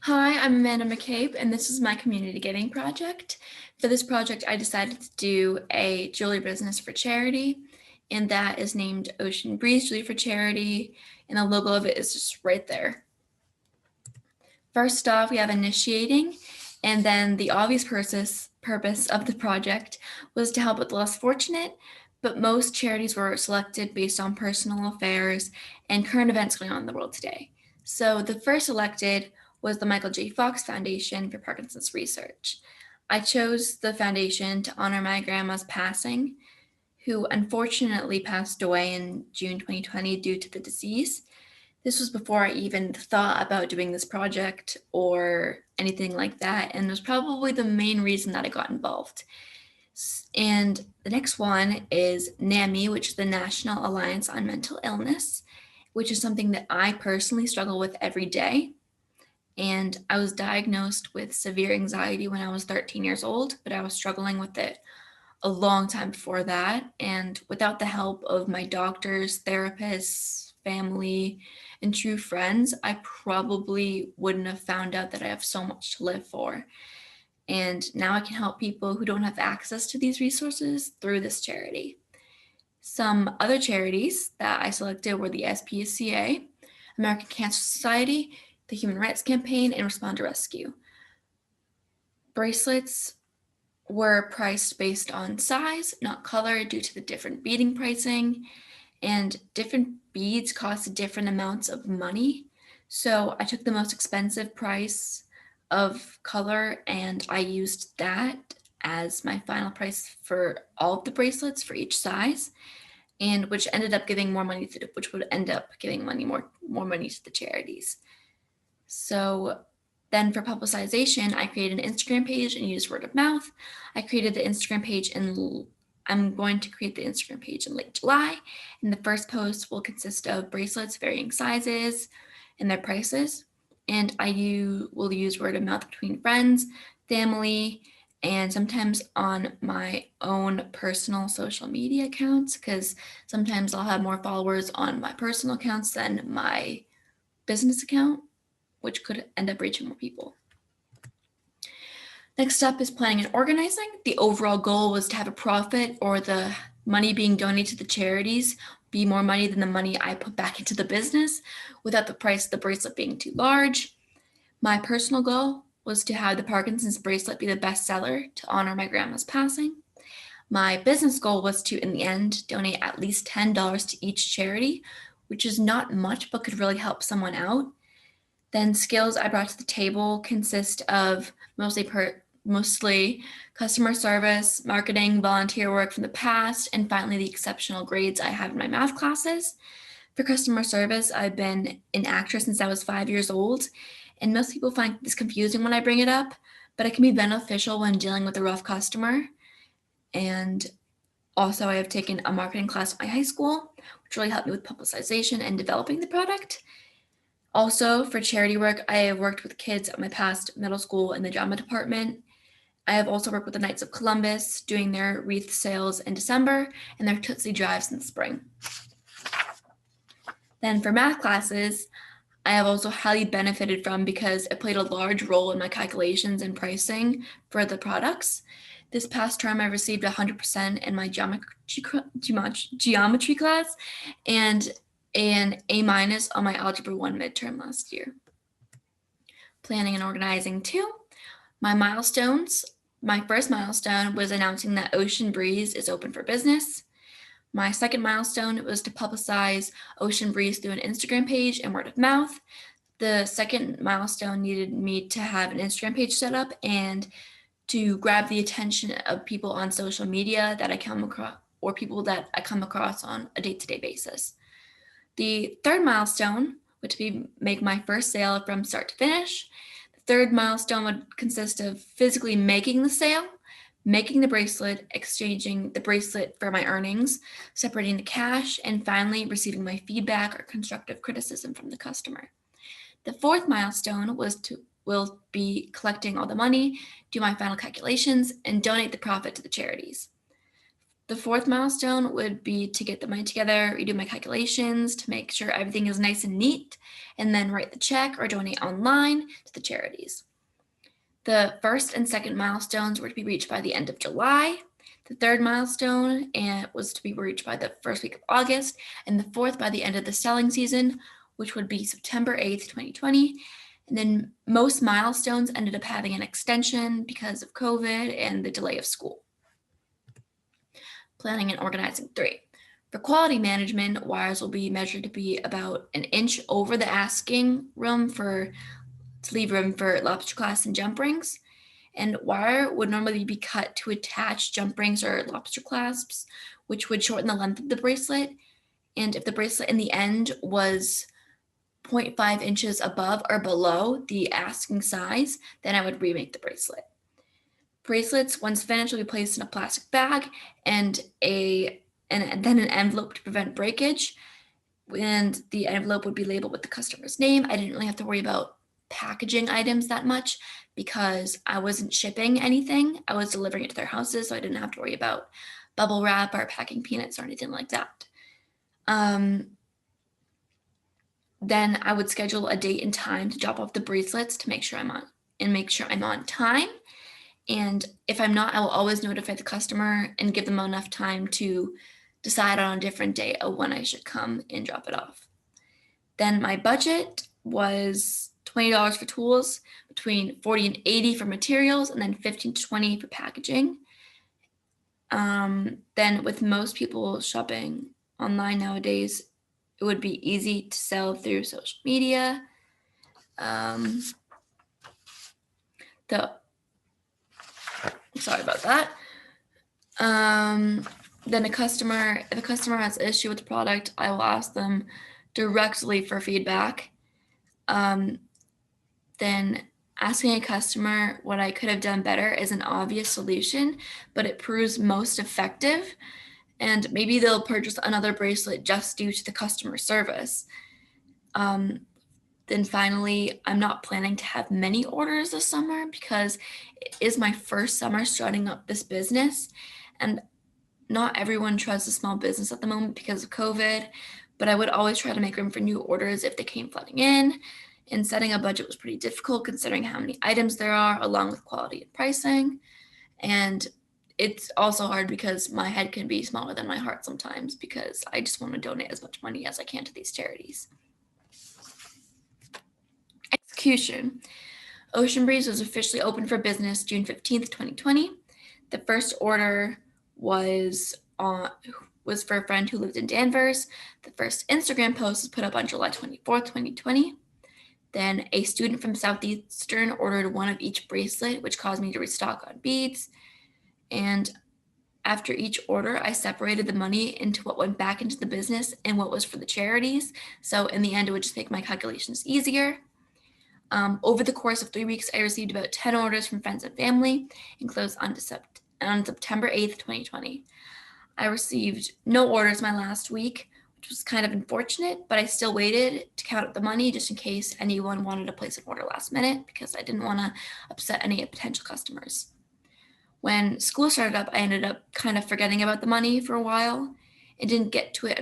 Hi, I'm Amanda McCabe, and this is my community giving project. For this project, I decided to do a jewelry business for charity, and that is named Ocean Breeze Jewelry for Charity, and the logo of it is just right there. First off, we have initiating, and then the obvious purpose of the project was to help with the less fortunate, but most charities were selected based on personal affairs and current events going on in the world today. So the first selected was the Michael J. Fox Foundation for Parkinson's Research. I chose the foundation to honor my grandma's passing, who unfortunately passed away in June 2020 due to the disease. This was before I even thought about doing this project or anything like that, and was probably the main reason that I got involved. And the next one is NAMI, which is the National Alliance on Mental Illness, which is something that I personally struggle with every day. And I was diagnosed with severe anxiety when I was 13 years old, but I was struggling with it a long time before that. And without the help of my doctors, therapists, family, and true friends, I probably wouldn't have found out that I have so much to live for. And now I can help people who don't have access to these resources through this charity. Some other charities that I selected were the SPCA, American Cancer Society, the Human Rights Campaign, and Respond to Rescue. Bracelets were priced based on size, not color, due to the different beading pricing, and different beads cost different amounts of money. So I took the most expensive price of color and I used that as my final price for all of the bracelets for each size, and which ended up giving more money to which would end up giving more money to the charities. So then for publicization, I created an Instagram page and used word of mouth. I created the Instagram page and I'm going to create the Instagram page in late July. And the first post will consist of bracelets, varying sizes and their prices. And will use word of mouth between friends, family, and sometimes on my own personal social media accounts, because sometimes I'll have more followers on my personal accounts than my business account, which could end up reaching more people. Next up is planning and organizing. The overall goal was to have a profit, or the money being donated to the charities be more money than the money I put back into the business, without the price of the bracelet being too large. My personal goal was to have the Parkinson's bracelet be the best seller to honor my grandma's passing. My business goal was to, in the end, donate at least $10 to each charity, which is not much but could really help someone out. Then skills I brought to the table consist of mostly customer service, marketing, volunteer work from the past, and finally the exceptional grades I have in my math classes. For customer service, I've been an actress since I was 5 years old, and most people find this confusing when I bring it up, but it can be beneficial when dealing with a rough customer. And also, I have taken a marketing class at my high school, which really helped me with publicization and developing the product. Also, for charity work, I have worked with kids at my past middle school in the drama department. I have also worked with the Knights of Columbus doing their wreath sales in December and their Tootsie Drives in the spring. Then for math classes, I have also highly benefited from, because it played a large role in my calculations and pricing for the products. This past term, I received 100% in my geometry class and an A- on my Algebra 1 midterm last year. Planning and organizing too. My milestones. My first milestone was announcing that Ocean Breeze is open for business. My second milestone was to publicize Ocean Breeze through an Instagram page and word of mouth. The second milestone needed me to have an Instagram page set up and to grab the attention of people on social media that I come across, or people that I come across on a day-to-day basis. The third milestone would be make my first sale from start to finish. The third milestone would consist of physically making the sale, making the bracelet, exchanging the bracelet for my earnings, separating the cash, and finally receiving my feedback or constructive criticism from the customer. The fourth milestone will be collecting all the money, do my final calculations, and donate the profit to the charities. The fourth milestone would be to get the money together, redo my calculations to make sure everything is nice and neat, and then write the check or donate online to the charities. The first and second milestones were to be reached by the end of July. The third milestone was to be reached by the first week of August, and the fourth by the end of the selling season, which would be September 8th, 2020. And then most milestones ended up having an extension because of COVID and the delay of school. Planning and organizing 3. For quality management, wires will be measured to be about an inch over the asking room to leave room for lobster clasps and jump rings. And wire would normally be cut to attach jump rings or lobster clasps, which would shorten the length of the bracelet. And if the bracelet in the end was 0.5 inches above or below the asking size, then I would remake the bracelet. Bracelets, once finished, will be placed in a plastic bag and then an envelope to prevent breakage. And the envelope would be labeled with the customer's name. I didn't really have to worry about packaging items that much because I wasn't shipping anything. I was delivering it to their houses, so I didn't have to worry about bubble wrap or packing peanuts or anything like that. Then I would schedule a date and time to drop off the bracelets to make sure I'm on time. And if I'm not, I will always notify the customer and give them enough time to decide on a different day of when I should come and drop it off. Then my budget was $20 for tools, between $40 and $80 for materials, and then $15 to $20 for packaging. Then with most people shopping online nowadays, it would be easy to sell through social media. Sorry about that. Then if a customer has an issue with the product, I will ask them directly for feedback. Then asking a customer what I could have done better is an obvious solution, but it proves most effective. And maybe they'll purchase another bracelet just due to the customer service. Then finally, I'm not planning to have many orders this summer because it is my first summer starting up this business. And not everyone trusts a small business at the moment because of COVID, but I would always try to make room for new orders if they came flooding in. And setting a budget was pretty difficult considering how many items there are, along with quality and pricing. And it's also hard because my head can be smaller than my heart sometimes because I just want to donate as much money as I can to these charities. Execution. Ocean Breeze was officially open for business June 15th, 2020. The first order was for a friend who lived in Danvers. The first Instagram post was put up on July 24th, 2020. Then a student from Southeastern ordered one of each bracelet, which caused me to restock on beads. And after each order, I separated the money into what went back into the business and what was for the charities. So in the end, it would just make my calculations easier. Over the course of 3 weeks, I received about 10 orders from friends and family and closed on September 8th, 2020. I received no orders my last week, which was kind of unfortunate, but I still waited to count up the money just in case anyone wanted to place an order last minute because I didn't want to upset any potential customers. When school started up, I ended up kind of forgetting about the money for a while and didn't get to it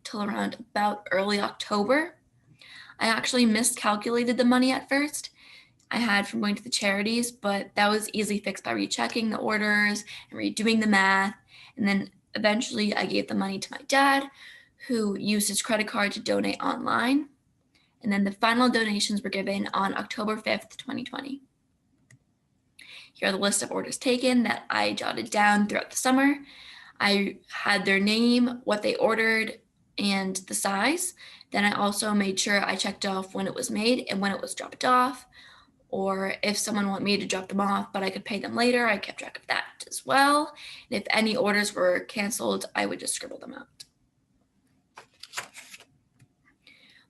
till around about early October. I actually miscalculated the money at first I had from going to the charities, but that was easily fixed by rechecking the orders and redoing the math. And then eventually I gave the money to my dad, who used his credit card to donate online. And then the final donations were given on October 5th, 2020. Here are the list of orders taken that I jotted down throughout the summer. I had their name, what they ordered, and the size. Then I also made sure I checked off when it was made and when it was dropped off. Or if someone wanted me to drop them off, but I could pay them later, I kept track of that as well. And if any orders were canceled, I would just scribble them out.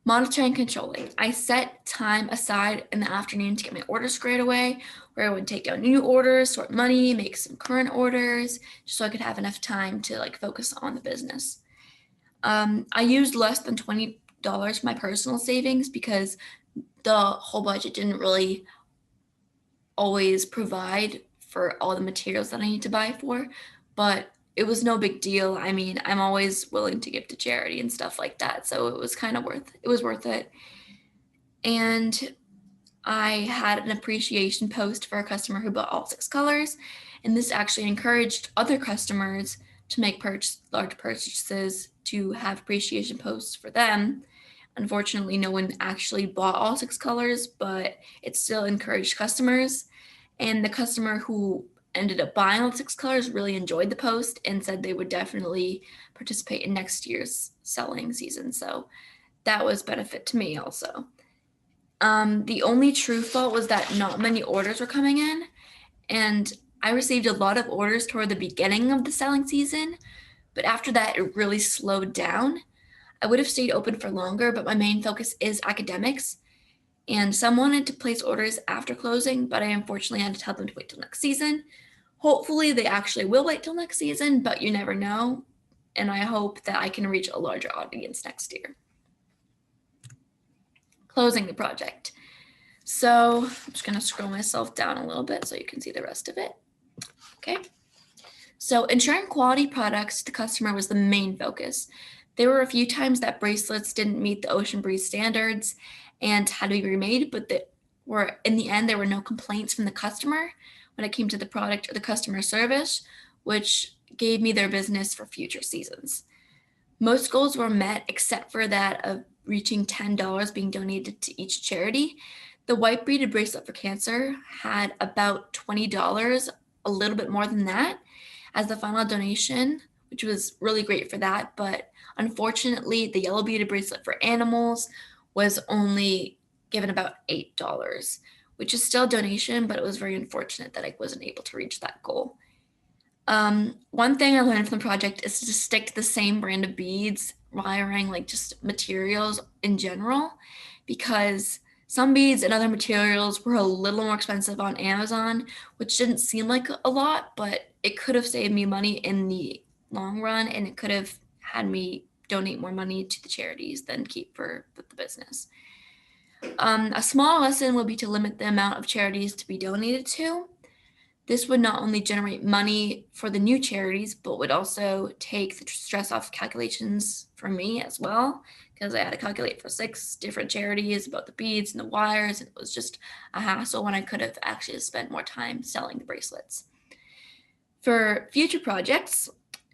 Monitoring and controlling. I set time aside in the afternoon to get my orders squared away, where I would take down new orders, sort money, make some current orders, just so I could have enough time to focus on the business. I used less than $20 for my personal savings because the whole budget didn't really always provide for all the materials that I need to buy for, but it was no big deal. I mean, I'm always willing to give to charity and stuff like that. So it was kind of worth it. And I had an appreciation post for a customer who bought all 6 colors. And this actually encouraged other customers to make large purchases to have appreciation posts for them. Unfortunately, no one actually bought all 6 colors, but it still encouraged customers. And the customer who ended up buying all 6 colors really enjoyed the post and said they would definitely participate in next year's selling season. So that was benefit to me also. The only true fault was that not many orders were coming in, and I received a lot of orders toward the beginning of the selling season, but after that, it really slowed down. I would have stayed open for longer, but my main focus is academics, and some wanted to place orders after closing, but I unfortunately had to tell them to wait till next season. Hopefully, they actually will wait till next season, but you never know, and I hope that I can reach a larger audience next year. Closing the project. So I'm just going to scroll myself down a little bit so you can see the rest of it. Okay. So ensuring quality products to the customer was the main focus. There were a few times that bracelets didn't meet the Ocean Breeze standards and had to be remade, but in the end, there were no complaints from the customer when it came to the product or the customer service, which gave me their business for future seasons. Most goals were met except for that of reaching $10 being donated to each charity. The white beaded bracelet for cancer had about $20, a little bit more than that, as the final donation, which was really great for that. But unfortunately, the yellow beaded bracelet for animals was only given about $8, which is still a donation, but it was very unfortunate that I wasn't able to reach that goal. One thing I learned from the project is to stick to the same brand of beads, wiring, like just materials in general, because some beads and other materials were a little more expensive on Amazon, which didn't seem like a lot, but it could have saved me money in the long run, and it could have had me donate more money to the charities than keep for the business. A small lesson would be to limit the amount of charities to be donated to. This would not only generate money for the new charities, but would also take the stress off calculations for me as well, because I had to calculate for 6 different charities about the beads and the wires, and it was just a hassle when I could have actually spent more time selling the bracelets. For future projects,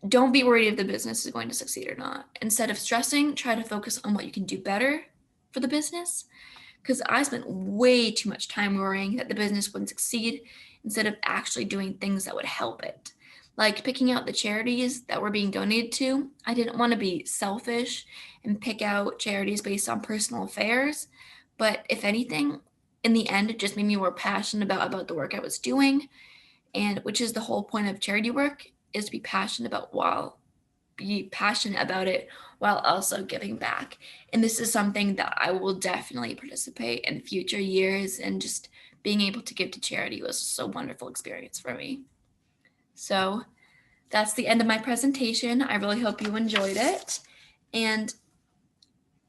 don't be worried if the business is going to succeed or not. Instead of stressing, try to focus on what you can do better for the business, because I spent way too much time worrying that the business wouldn't succeed instead of actually doing things that would help it. Like picking out the charities that were being donated to. I didn't want to be selfish and pick out charities based on personal affairs, but if anything, in the end, it just made me more passionate about the work I was doing, and which is the whole point of charity work, is to be passionate about it while also giving back. And this is something that I will definitely participate in future years, and just being able to give to charity was just a wonderful experience for me. So that's the end of my presentation. I really hope you enjoyed it. And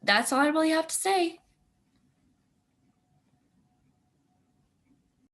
that's all I really have to say.